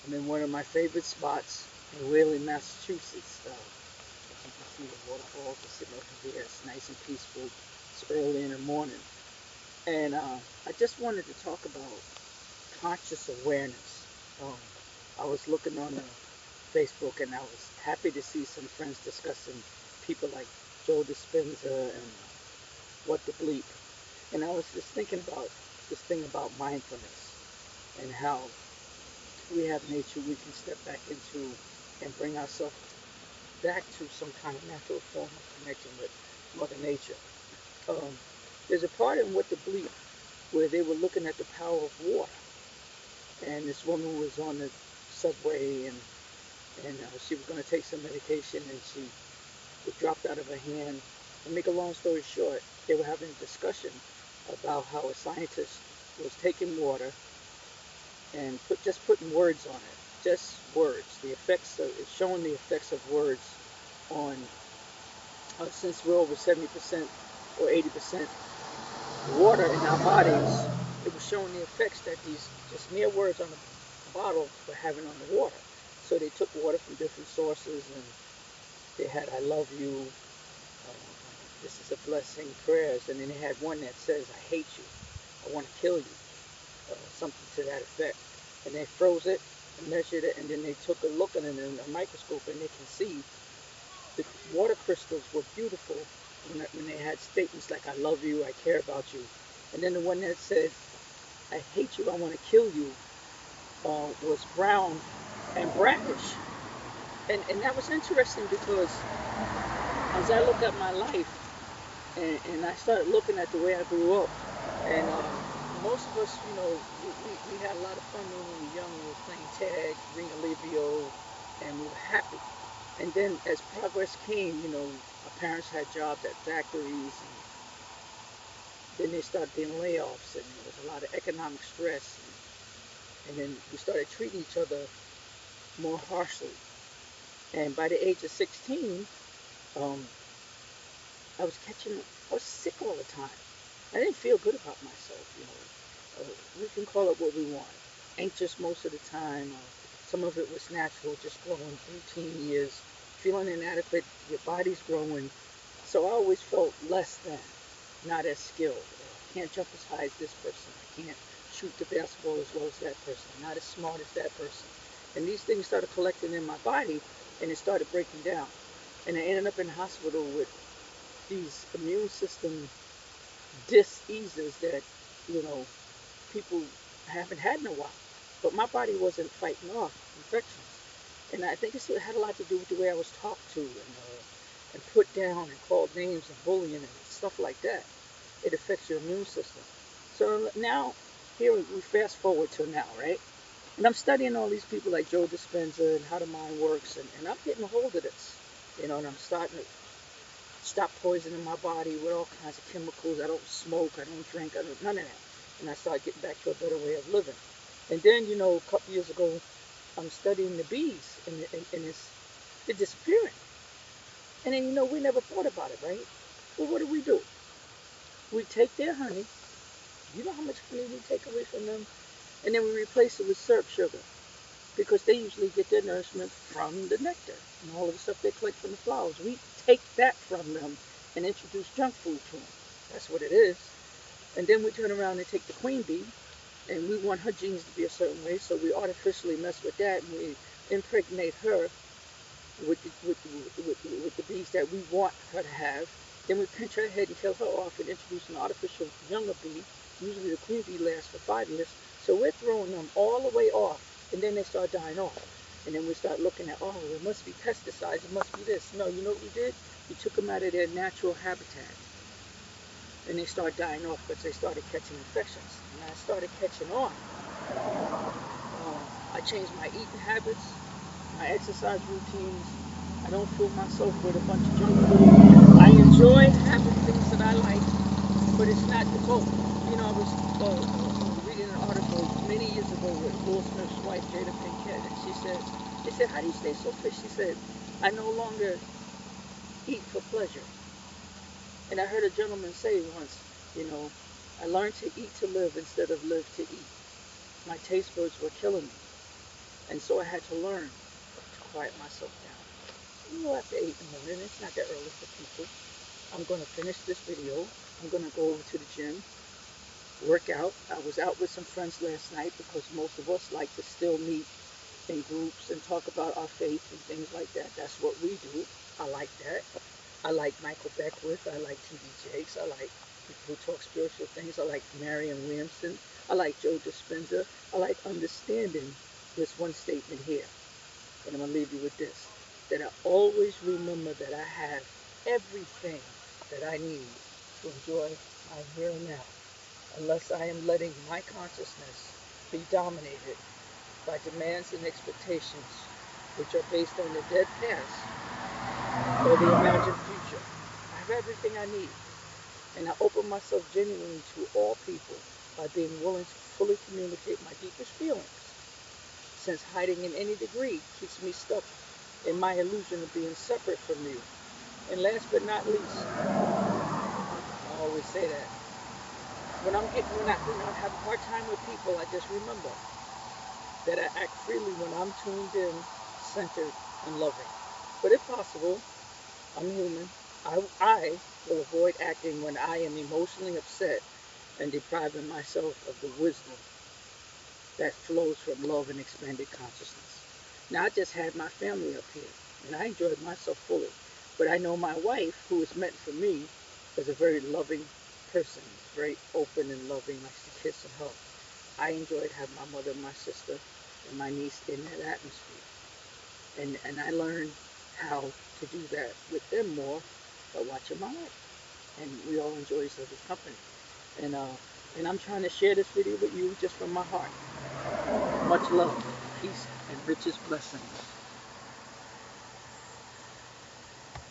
I'm in one of my favorite spots in Wheeling, Massachusetts. As you can see, the waterfalls are sitting over here. It's nice and peaceful. It's early in the morning. And I just wanted to talk about conscious awareness. Um, I was looking on Facebook and I was happy to see some friends discussing people like Joe Dispenza and What the Bleep. And I was just thinking about this thing about mindfulness and how we have nature we can step back into and bring ourselves back to some kind of natural form of connection with Mother Nature. Um, there's a part in What the Bleep where they were looking at the power of water, and this woman was on the subway and she was going to take some medication and she it dropped out of her hand. And make a long story short, they were having a discussion about how a scientist was taking water and just putting words on it, just words. The effects of it's showing the effects of words on since we're over 70% or 80% water in our bodies. It was showing the effects that these just mere words on a bottle were having on the water. So they took water from different sources and they had "I love you," "This is a blessing," prayers, and then they had one that says "I hate you," "I want to kill you," something to that effect. And they froze it and measured it, and then they took a look at it in a microscope, and they can see the water crystals were beautiful when they had statements like "I love you," "I care about you," and then the one that said "I hate you," "I want to kill you," was brown and brackish. And that was interesting because as I look at my life and I started looking at the way I grew up, and most of us, we had a lot of fun when we were young. We were playing tag, Ring Alivio, and we were happy. And then as progress came, our parents had jobs at factories, and then they started being layoffs, and there was a lot of economic stress. And then we started treating each other more harshly. And by the age of 16, um, I was I was sick all the time. I didn't feel good about myself. We can call it what we want. Anxious most of the time. Some of it was natural, just growing through teen years, feeling inadequate. Your body's growing. So I always felt less than, not as skilled. I can't jump as high as this person. I can't shoot the basketball as well as that person. I'm not as smart as that person. And these things started collecting in my body, and it started breaking down. And I ended up in the hospital with these immune system diseases that, you know, people haven't had in a while. But my body wasn't fighting off infections. And I think it had a lot to do with the way I was talked to and put down and called names and bullying and stuff like that. It affects your immune system. So now, here we fast forward to now, right? And I'm studying all these people like Joe Dispenza and how the mind works, and I'm getting a hold of this. And I'm starting to stop poisoning my body with all kinds of chemicals. I don't smoke, I don't drink, I don't none of that. And I start getting back to a better way of living. And then, a couple years ago, I'm studying the bees, and they're disappearing. And then, we never thought about it, right? Well, what do? We take their honey. You know how much honey we take away from them? And then we replace it with syrup sugar because they usually get their nourishment from the nectar and all of the stuff they collect from the flowers. We take that from them and introduce junk food to them. That's what it is. And then we turn around and take the queen bee, and we want her genes to be a certain way, so we artificially mess with that, and we impregnate her with the bees that we want her to have. Then we pinch her head and kill her off and introduce an artificial younger bee. Usually the queen bee lasts for 5 years. So we're throwing them all the way off, and then they start dying off. And then we start looking at, oh, it must be pesticides, it must be this. No, you know what we did? We took them out of their natural habitat. And they started dying off because they started catching infections. And I started catching on. I changed my eating habits, my exercise routines. I don't fool myself with a bunch of junk food. I enjoy having things that I like, but it's not the goal. I was reading an article many years ago with Will Smith's wife, Jada Pinkett, and they said, how do you stay so fit? She said, I no longer eat for pleasure. And I heard a gentleman say once, I learned to eat to live instead of live to eat. My taste buds were killing me. And so I had to learn to quiet myself down. You know, after 8 in the morning, it's not that early for people. I'm going to finish this video. I'm going to go over to the gym, work out. I was out with some friends last night because most of us like to still meet in groups and talk about our faith and things like that. That's what we do. I like that. I like Michael Beckwith. I like T.D. Jakes. I like people who talk spiritual things. I like Marianne Williamson. I like Joe Dispenza. I like understanding this one statement here. And I'm going to leave you with this, that I always remember that I have everything that I need to enjoy my here and now, unless I am letting my consciousness be dominated by demands and expectations which are based on the dead past or the imagined future. I have everything I need, and I open myself genuinely to all people by being willing to fully communicate my deepest feelings, since hiding in any degree keeps me stuck in my illusion of being separate from you. And last but not least, I always say that when I have a hard time with people, I just remember that I act freely when I'm tuned in, centered, and loving. But if possible, I'm human. I will avoid acting when I am emotionally upset and depriving myself of the wisdom that flows from love and expanded consciousness. Now, I just had my family up here, and I enjoyed myself fully. But I know my wife, who is meant for me, is a very loving person, very open and loving, likes to kiss and hug. I enjoyed having my mother, my sister, and my niece in that atmosphere. And I learned how to do that with them more by watching my life. And we all enjoy each other's company. And I'm trying to share this video with you just from my heart. Much love, peace, and richest blessings.